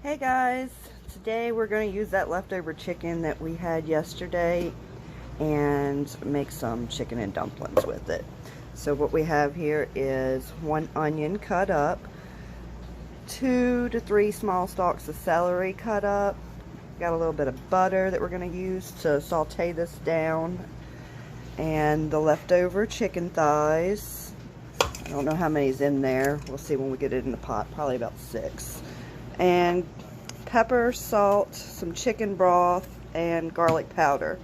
Hey guys, today we're going to use that leftover chicken that we had yesterday and make some chicken and dumplings with it. So what we have here is 1 onion cut up, 2 to 3 small stalks of celery cut up, got a little bit of butter that we're going to use to saute this down, and the leftover chicken thighs. I don't know how many's in there. We'll see when we get it in the pot. Probably about 6. And pepper, salt, some chicken broth, and garlic powder.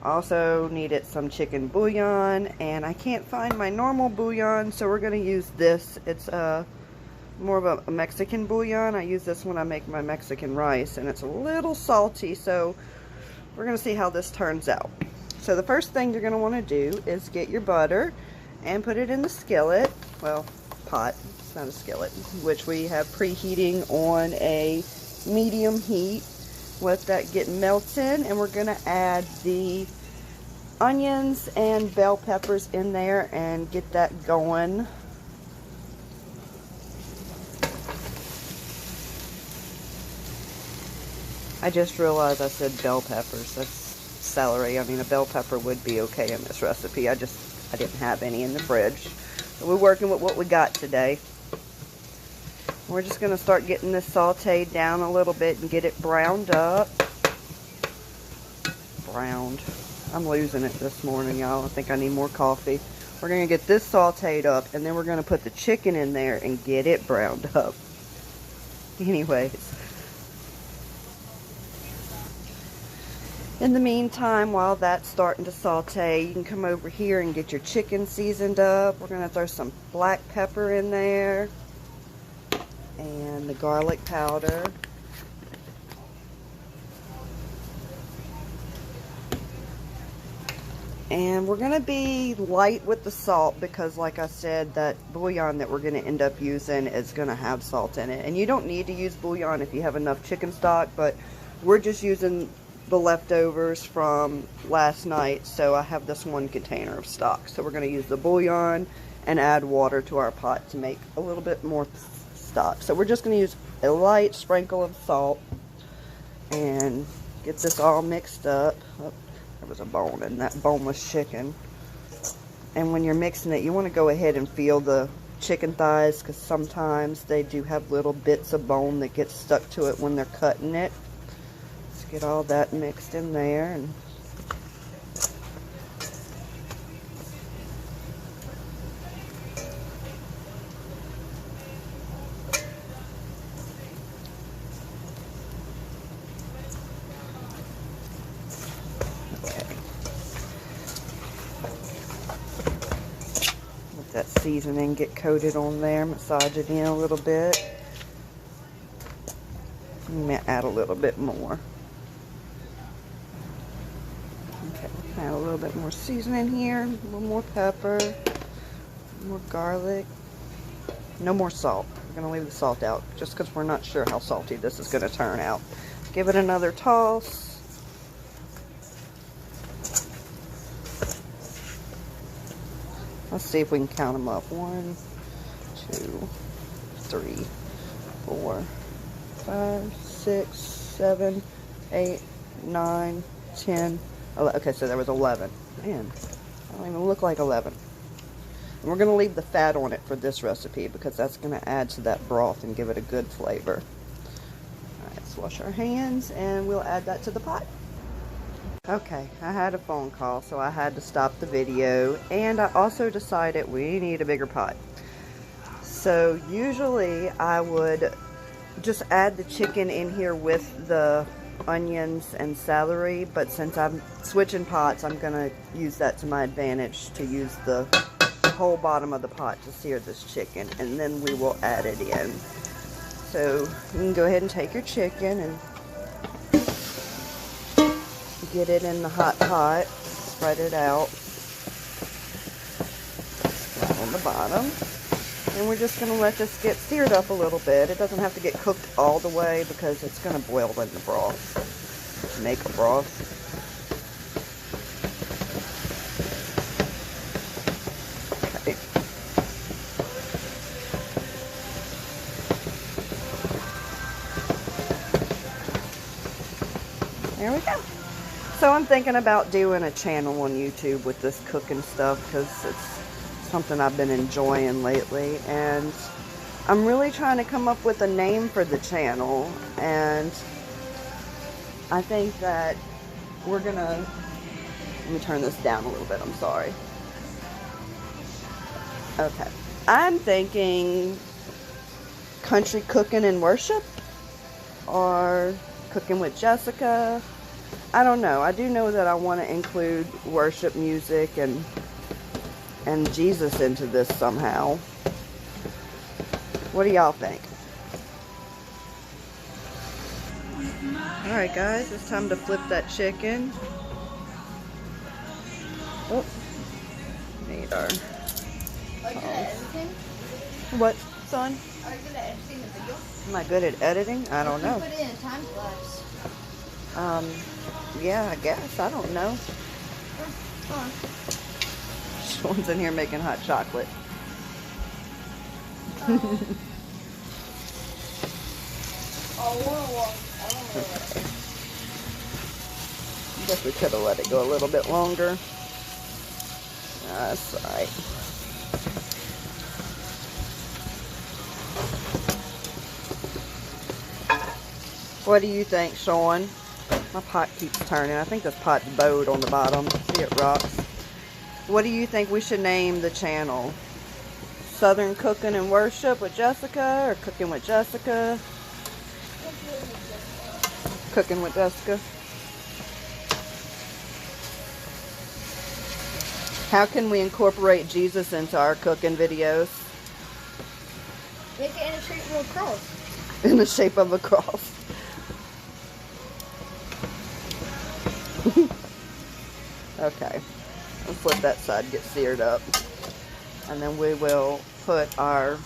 Also needed some chicken bouillon, and I can't find my normal bouillon, so we're going to use this. It's more of a Mexican bouillon. I use this when I make my Mexican rice, and it's a little salty, so we're going to see how this turns out. So the first thing you're going to want to do is get your butter and put it in the skillet, well, pot, it's not a skillet, which we have preheating on a medium heat. Let that get melted, and we're going to add the onions and bell peppers in there and get that going. I just realized I said bell peppers. That's celery. I mean, a bell pepper would be okay in this recipe. I didn't have any in the fridge. So we're working with what we got today. We're just going to start getting this sauteed down a little bit and get it browned up. Browned. I'm losing it this morning, y'all. I think I need more coffee. We're going to get this sauteed up, and then we're going to put the chicken in there and get it browned up. Anyways. In the meantime, while that's starting to saute, you can come over here and get your chicken seasoned up. We're going to throw some black pepper in there and the garlic powder. And we're going to be light with the salt because, like I said, that bouillon that we're going to end up using is going to have salt in it. And you don't need to use bouillon if you have enough chicken stock, but we're just using the leftovers from last night, so I have this 1 container of stock. So we're going to use the bouillon and add water to our pot to make a little bit more stock. So we're just going to use a light sprinkle of salt and get this all mixed up. Oh, there was a bone in that boneless chicken. And when you're mixing it, you want to go ahead and feel the chicken thighs, because sometimes they do have little bits of bone that get stuck to it when they're cutting it. Get all that mixed in there, and okay. Let that seasoning get coated on there, massage it in a little bit. I'm going to add a little bit more. Add a little bit more seasoning here, a little more pepper, more garlic, no more salt. We're going to leave the salt out just because we're not sure how salty this is going to turn out. Give it another toss. Let's see if we can count them up. 1, 2, 3, 4, 5, 6, 7, 8, 9, 10. Okay, so there was 11. Man, I don't even look like 11. And we're going to leave the fat on it for this recipe because that's going to add to that broth and give it a good flavor. Alright, let's wash our hands and we'll add that to the pot. Okay, I had a phone call, so I had to stop the video. And I also decided we need a bigger pot. So usually I would just add the chicken in here with the onions and celery, but since I'm switching pots, I'm gonna use that to my advantage to use the whole bottom of the pot to sear this chicken, and then we will add it in. So you can go ahead and take your chicken and get it in the hot pot, spread it out on the bottom. And we're just going to let this get seared up a little bit. It doesn't have to get cooked all the way because it's going to boil in the broth. Make a broth. Okay. Here we go. So I'm thinking about doing a channel on YouTube with this cooking stuff because it's something I've been enjoying lately, and I'm really trying to come up with a name for the channel, and I think that we're gonna, let me turn this down a little bit, I'm sorry. Okay. I'm thinking country cooking and worship, or cooking with Jessica. I don't know. I do know that I want to include worship music and Jesus into this somehow. What do y'all think? Alright guys, it's time to flip that chicken. Oh, need our... Are you good at editing? What, son? Are you good at editing the video? Am I good at editing? I don't know. Put it in a time lapse. Yeah, I guess. I don't know. Come on. Sean's in here making hot chocolate. I guess we could have let it go a little bit longer. That's alright. What do you think, Sean? My pot keeps turning. I think this pot's bowed on the bottom. See, it rocks. What do you think we should name the channel? Southern Cooking and Worship with Jessica, or Cooking with Jessica? Cooking with Jessica. How can we incorporate Jesus into our cooking videos? Make it in the shape of a cross. In the shape of a cross. Okay, let's let that side get seared up, and then we will put our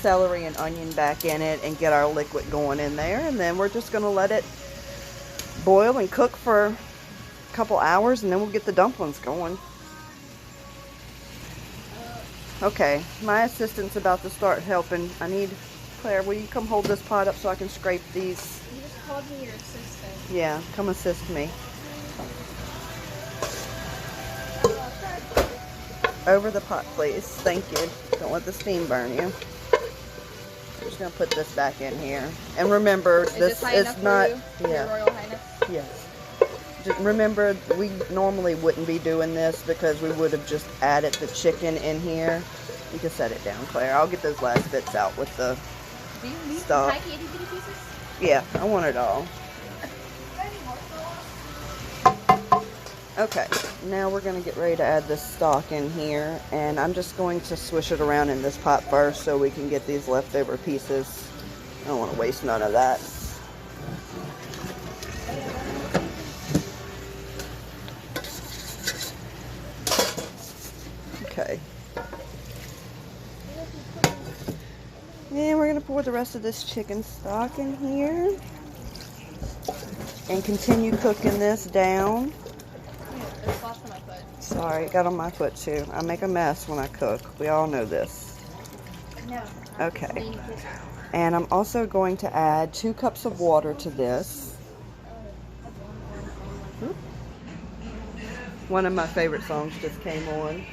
celery and onion back in it and get our liquid going in there, and then we're just going to let it boil and cook for a couple hours, and then we'll get the dumplings going. Okay, my assistant's about to start helping. I need, Claire, will you come hold this pot up so I can scrape these? You just called me your assistant. Yeah, come assist me. Over the pot, please. Thank you. Don't let the steam burn you. I'm just going to put this back in here. And remember, this is not... Your Royal Highness? Yes. Just remember, we normally wouldn't be doing this because we would have just added the chicken in here. You can set it down, Claire. I'll get those last bits out with the stuff. Tiny itty bitty pieces? Yeah, I want it all. Okay, now we're going to get ready to add this stock in here, and I'm just going to swish it around in this pot first so we can get these leftover pieces. I don't want to waste none of that. Okay. And we're going to pour the rest of this chicken stock in here and continue cooking this down. Sorry, it got on my foot too. I make a mess when I cook. We all know this. Okay. And I'm also going to add 2 cups of water to this. One of my favorite songs just came on.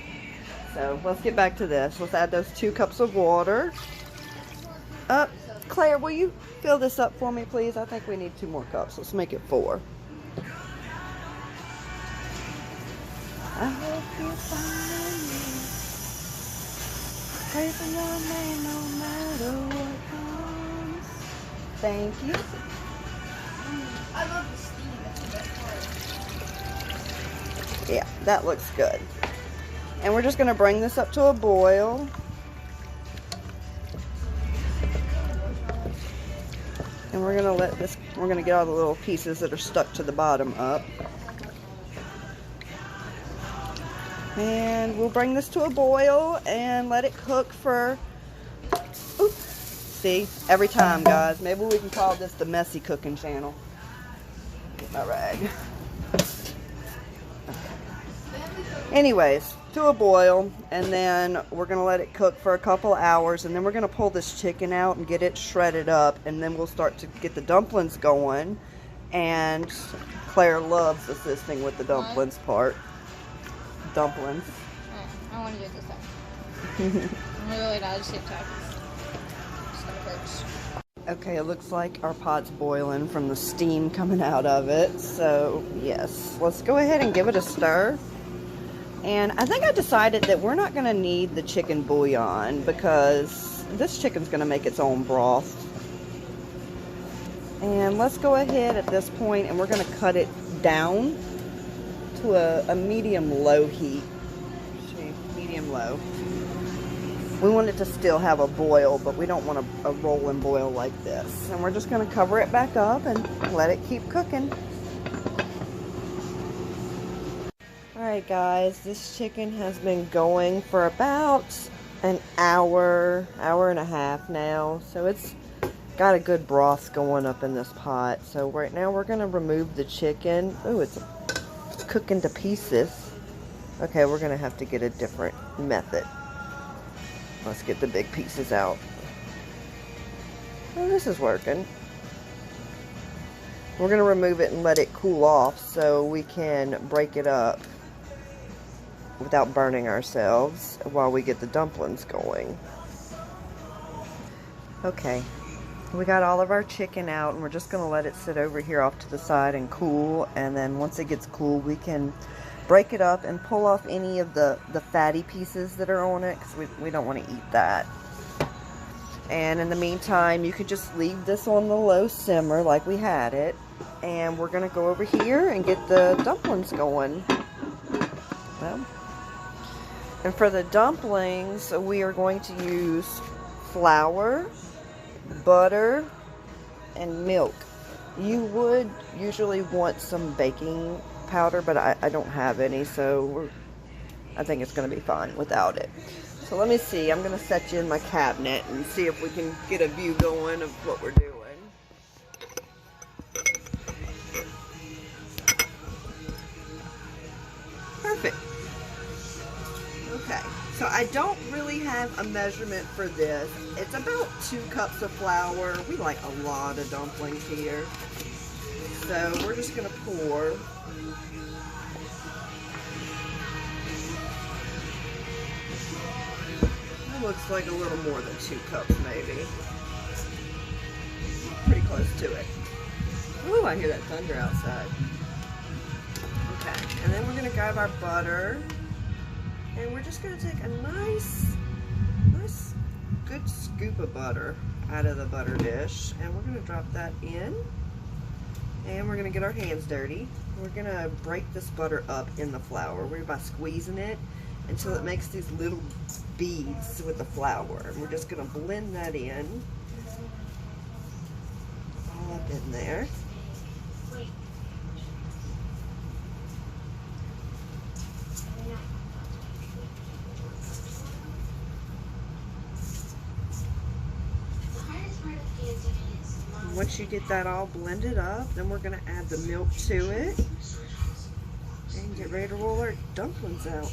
So let's get back to this. Let's add those 2 cups of water. Claire, will you fill this up for me, please? I think we need 2 more cups. Let's make it 4. I hope you find me. Pray for your name no matter what comes. Thank you. I love the steam. That's the best part. Yeah, that looks good. And we're just going to bring this up to a boil. And we're going to let this, we're going to get all the little pieces that are stuck to the bottom up. And we'll bring this to a boil and let it cook for, oops, see, every time, guys. Maybe we can call this the messy cooking channel. Get my rag. Anyways, to a boil, and then we're going to let it cook for a couple hours, and then we're going to pull this chicken out and get it shredded up, and then we'll start to get the dumplings going, And Claire loves assisting with the dumplings part. Dumplings. I want to do it this time. I'm really not just TikTok. It's gonna hurt. Okay, it looks like our pot's boiling from the steam coming out of it. So, yes, let's go ahead and give it a stir. And I think I decided that we're not going to need the chicken bouillon because this chicken's going to make its own broth. And let's go ahead at this point and we're going to cut it down to a medium-low heat. See, medium-low. We want it to still have a boil, but we don't want a roll and boil like this. And we're just going to cover it back up and let it keep cooking. Alright guys, this chicken has been going for about an hour, hour and a half now. So it's got a good broth going up in this pot. So right now we're going to remove the chicken. Ooh, it's cooking to pieces. Okay, we're going to have to get a different method. Let's get the big pieces out. Oh, this is working. We're going to remove it and let it cool off so we can break it up without burning ourselves while we get the dumplings going. Okay, we got all of our chicken out and we're just going to let it sit over here off to the side and cool, and then once it gets cool we can break it up and pull off any of the fatty pieces that are on it because we don't want to eat that. And in the meantime you could just leave this on the low simmer like we had it, and we're going to go over here and get the dumplings going. Well, and for the dumplings, we are going to use flour, butter, and milk. You would usually want some baking powder, but I don't have any, so I think it's going to be fine without it. So let me see. I'm going to set you in my cabinet and see if we can get a view going of what we're doing. Perfect. Okay, so I don't really have a measurement for this. It's about 2 cups of flour. We like a lot of dumplings here. So we're just going to pour. It looks like a little more than 2 cups maybe. Pretty close to it. Ooh, I hear that thunder outside. Okay, and then we're going to grab our butter. And we're just going to take a nice good scoop of butter out of the butter dish. And we're going to drop that in. And we're going to get our hands dirty. We're going to break this butter up in the flour. We're by squeezing it until it makes these little beads with the flour. And we're just going to blend that in. All up in there. Once you get that all blended up, then we're going to add the milk to it and get ready to roll our dumplings out.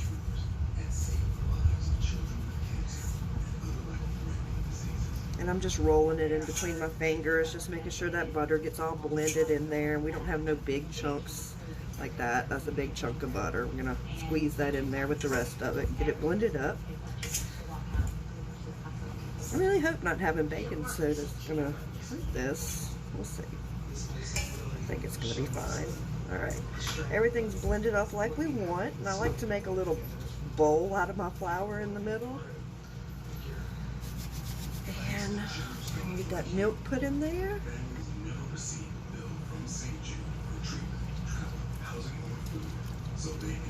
And I'm just rolling it in between my fingers, just making sure that butter gets all blended in there. We don't have no big chunks like that. That's a big chunk of butter. We're going to squeeze that in there with the rest of it, get it blended up. I really hope not having baking soda is going to hurt this. We'll see. I think it's going to be fine. Alright. Everything's blended up like we want. And I like to make a little bowl out of my flour in the middle. And get that milk put in there.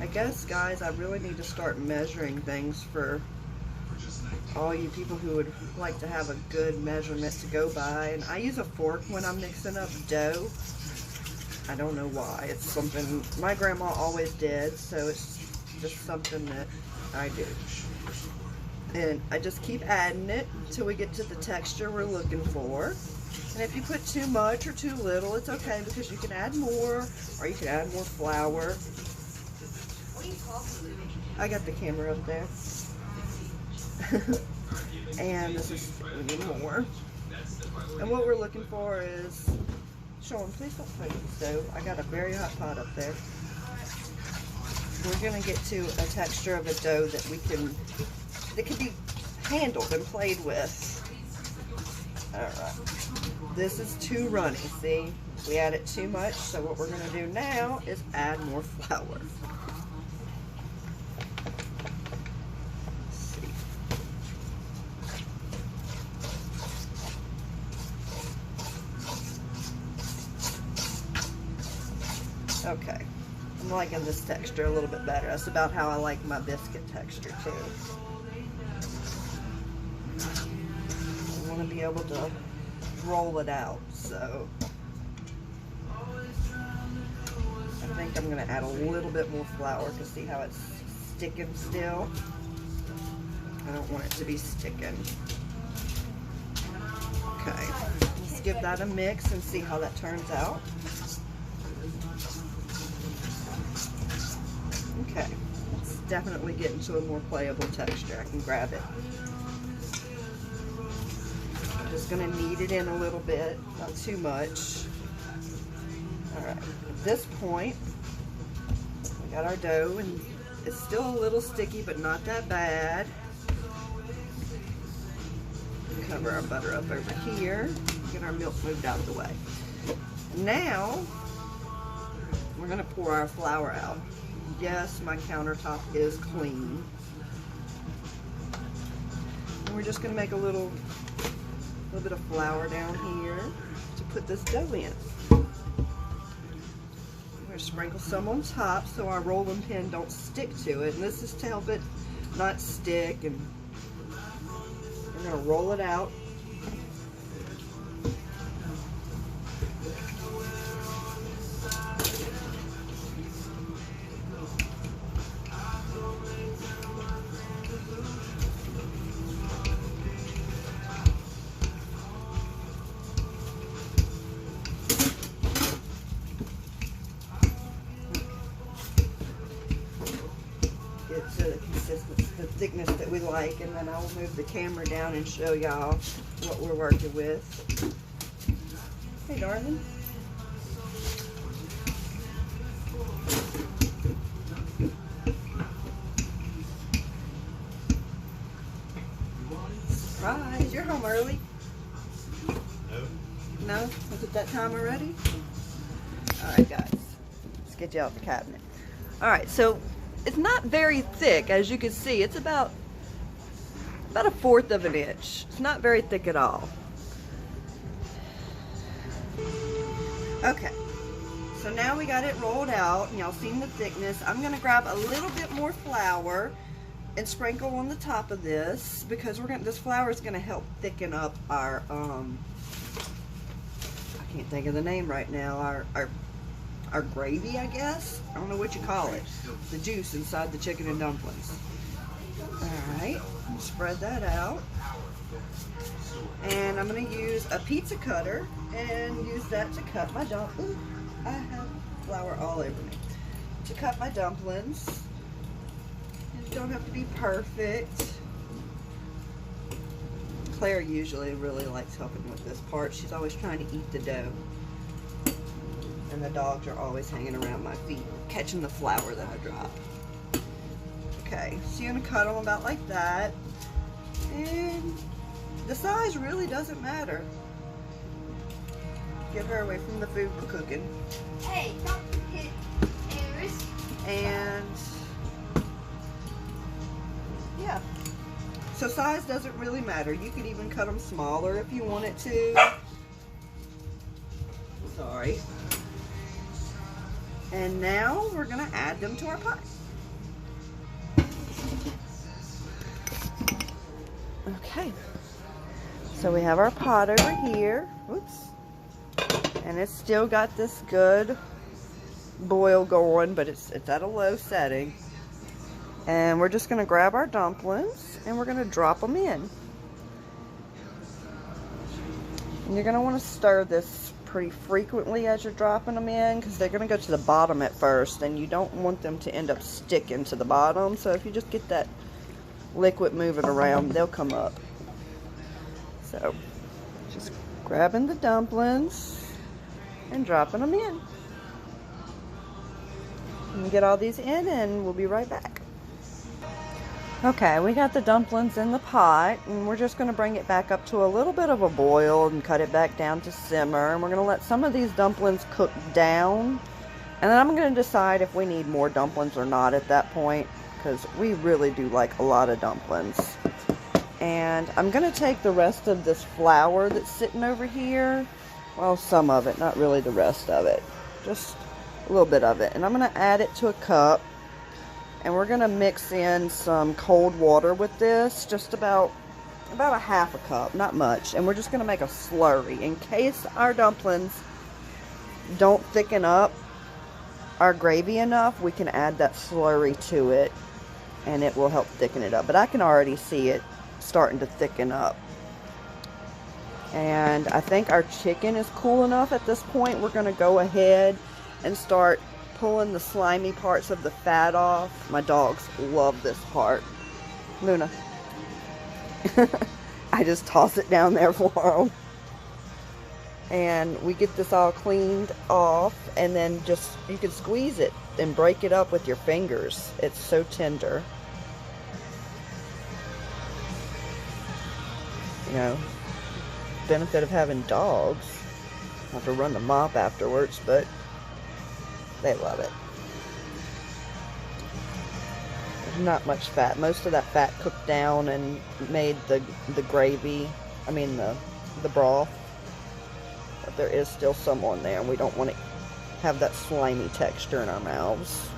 I guess, guys, I really need to start measuring things for all you people who would like to have a good measurement to go by. And I use a fork when I'm mixing up dough. I don't know why. It's something my grandma always did, so it's just something that I do. And I just keep adding it until we get to the texture we're looking for. And if you put too much or too little, it's okay, because you can add more, or you can add more flour. I got the camera up there. And this is, we need more. And what we're looking for is Sean, please don't play with the stove. I got a very hot pot up there. We're gonna get to a texture of a dough that can be handled and played with. All right. This is too runny. See, we added too much. So what we're gonna do now is add more flour. Okay, I'm liking this texture a little bit better. That's about how I like my biscuit texture too. I want to be able to roll it out, so I think I'm going to add a little bit more flour to see how it's sticking still. I don't want it to be sticking. Okay, let's give that a mix and see how that turns out. Okay, it's definitely getting to a more playable texture. I can grab it. I'm just going to knead it in a little bit, not too much. Alright, at this point, we got our dough, and it's still a little sticky, but not that bad. Cover our butter up over here, get our milk moved out of the way. Now, we're going to pour our flour out. Yes, my countertop is clean. And we're just going to make a little bit of flour down here to put this dough in. We're going to sprinkle some on top so our rolling pin don't stick to it. And this is to help it not stick. And we're going to roll it out. To the consistency, the thickness that we like, and then I will move the camera down and show y'all what we're working with. Hey, darling. Surprise! You're home early. No. No? Was it that time already? All right, guys. Let's get you out the cabinet. All right, so. It's not very thick, as you can see. It's about 1/4 of an inch. It's not very thick at all. Okay, so now we got it rolled out, and y'all seen the thickness. I'm gonna grab a little bit more flour and sprinkle on the top of this, because this flour is gonna help thicken up our I can't think of the name right now. Our gravy, I guess. I don't know what you call it. The juice inside the chicken and dumplings. Alright, spread that out. And I'm going to use a pizza cutter and use that to cut my dumplings. I have flour all over me. To cut my dumplings. You don't have to be perfect. Claire usually really likes helping with this part. She's always trying to eat the dough. And the dogs are always hanging around my feet, catching the flour that I drop. Okay, so you're gonna cut them about like that. And the size really doesn't matter. Get her away from the food we're cooking. Hey, don't hit Iris. And yeah, so size doesn't really matter. You could even cut them smaller if you wanted to. Sorry. And now we're going to add them to our pie. Okay. So we have our pot over here. Oops. And it's still got this good boil going, but it's at a low setting. And we're just going to grab our dumplings and we're going to drop them in. And you're going to want to stir this pretty frequently as you're dropping them in, because they're going to go to the bottom at first, and you don't want them to end up sticking to the bottom. So if you just get that liquid moving around, they'll come up. So just grabbing the dumplings, and dropping them in. And get all these in and we'll be right back. Okay, we got the dumplings in the pot and we're just going to bring it back up to a little bit of a boil and cut it back down to simmer. And we're going to let some of these dumplings cook down. And then I'm going to decide if we need more dumplings or not at that point, because we really do like a lot of dumplings. And I'm going to take the rest of this flour that's sitting over here. Well, some of it, not really the rest of it. Just a little bit of it. And I'm going to add it to a cup. And we're going to mix in some cold water with this. Just about a half a cup, not much. And we're just going to make a slurry. In case our dumplings don't thicken up our gravy enough, we can add that slurry to it. And it will help thicken it up. But I can already see it starting to thicken up. And I think our chicken is cool enough at this point. We're going to go ahead and start pulling the slimy parts of the fat off. My dogs love this part. Luna. I just toss it down there for them. And we get this all cleaned off, and then just, you can squeeze it and break it up with your fingers. It's so tender. You know, benefit of having dogs. I have to run the mop afterwards, but they love it. There's not much fat. Most of that fat cooked down and made the gravy, I mean the broth. But there is still some on there, and we don't want to have that slimy texture in our mouths.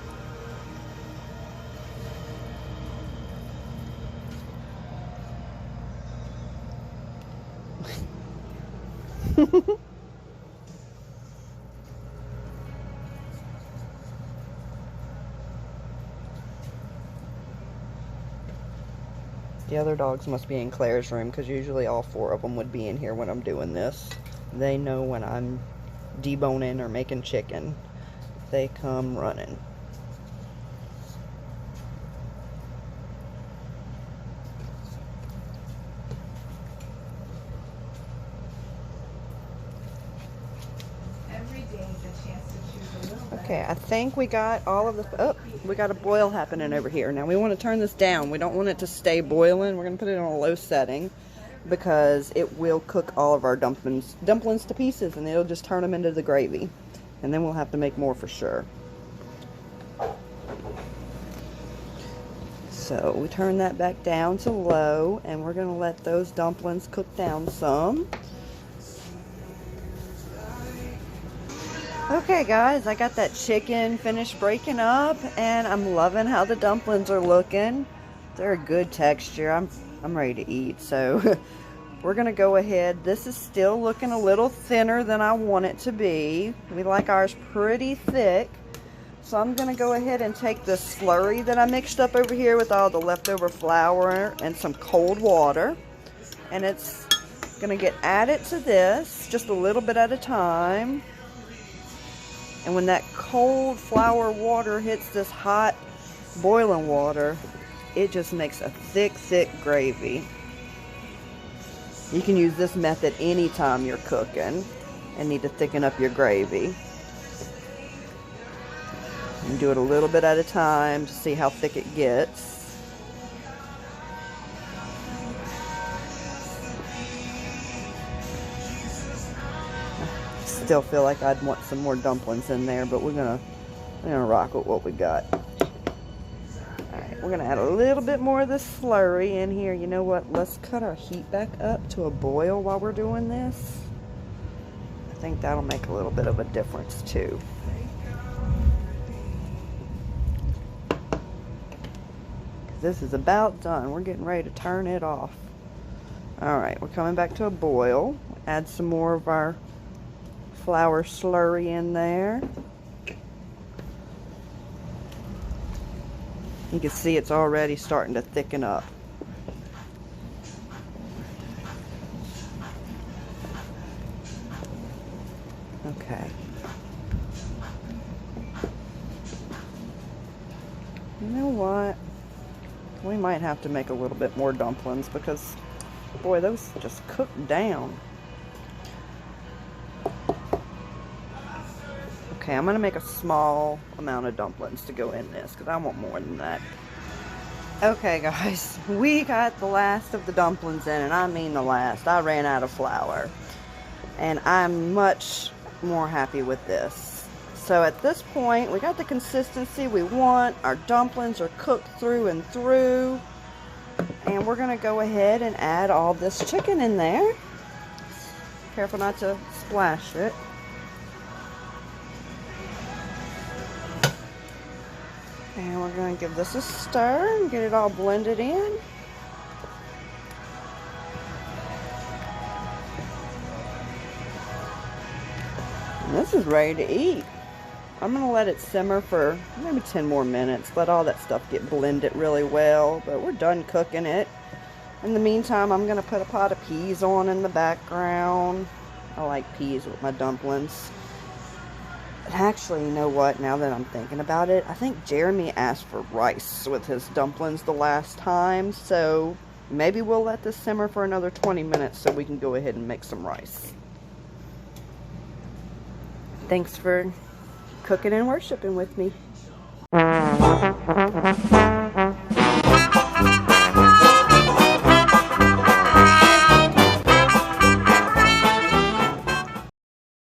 The other dogs must be in Claire's room, because usually all 4 of them would be in here when I'm doing this. They know when I'm deboning or making chicken. They come running. Okay, I think we got all of the, oh, we got a boil happening over here. Now we want to turn this down. We don't want it to stay boiling. We're going to put it on a low setting because it will cook all of our dumplings to pieces, and it'll just turn them into the gravy. And then we'll have to make more for sure. So we turn that back down to low, and we're going to let those dumplings cook down some. Okay guys, I got that chicken finished breaking up, and I'm loving how the dumplings are looking. They're a good texture. I'm ready to eat, so we're gonna go ahead. This is still looking a little thinner than I want it to be. We like ours pretty thick. So I'm gonna go ahead and take the slurry that I mixed up over here with all the leftover flour and some cold water, and it's gonna get added to this just a little bit at a time. And when that cold flour water hits this hot boiling water, it just makes a thick, thick gravy. You can use this method anytime you're cooking and need to thicken up your gravy. You do it a little bit at a time to see how thick it gets. Still feel like I'd want some more dumplings in there, but we're gonna rock with what we got. Alright, we're gonna add a little bit more of this slurry in here. You know what? Let's cut our heat back up to a boil while we're doing this. I think that'll make a little bit of a difference too. This is about done. We're getting ready to turn it off. Alright, we're coming back to a boil. Add some more of our flour slurry in there. You can see it's already starting to thicken up. Okay. You know what? We might have to make a little bit more dumplings because, boy, those just cooked down. Okay, I'm going to make a small amount of dumplings to go in this because I want more than that. Okay, guys, we got the last of the dumplings in, and I mean the last. I ran out of flour, and I'm much more happy with this. So at this point, we got the consistency we want. Our dumplings are cooked through and through, and we're going to go ahead and add all this chicken in there. Careful not to splash it. And we're going to give this a stir and get it all blended in. And this is ready to eat. I'm going to let it simmer for maybe 10 more minutes. Let all that stuff get blended really well. But we're done cooking it. In the meantime, I'm going to put a pot of peas on in the background. I like peas with my dumplings. Actually, you know what, now that I'm thinking about it, I think Jeremy asked for rice with his dumplings the last time, so maybe we'll let this simmer for another 20 minutes so we can go ahead and make some rice. Thanks for cooking and worshiping with me.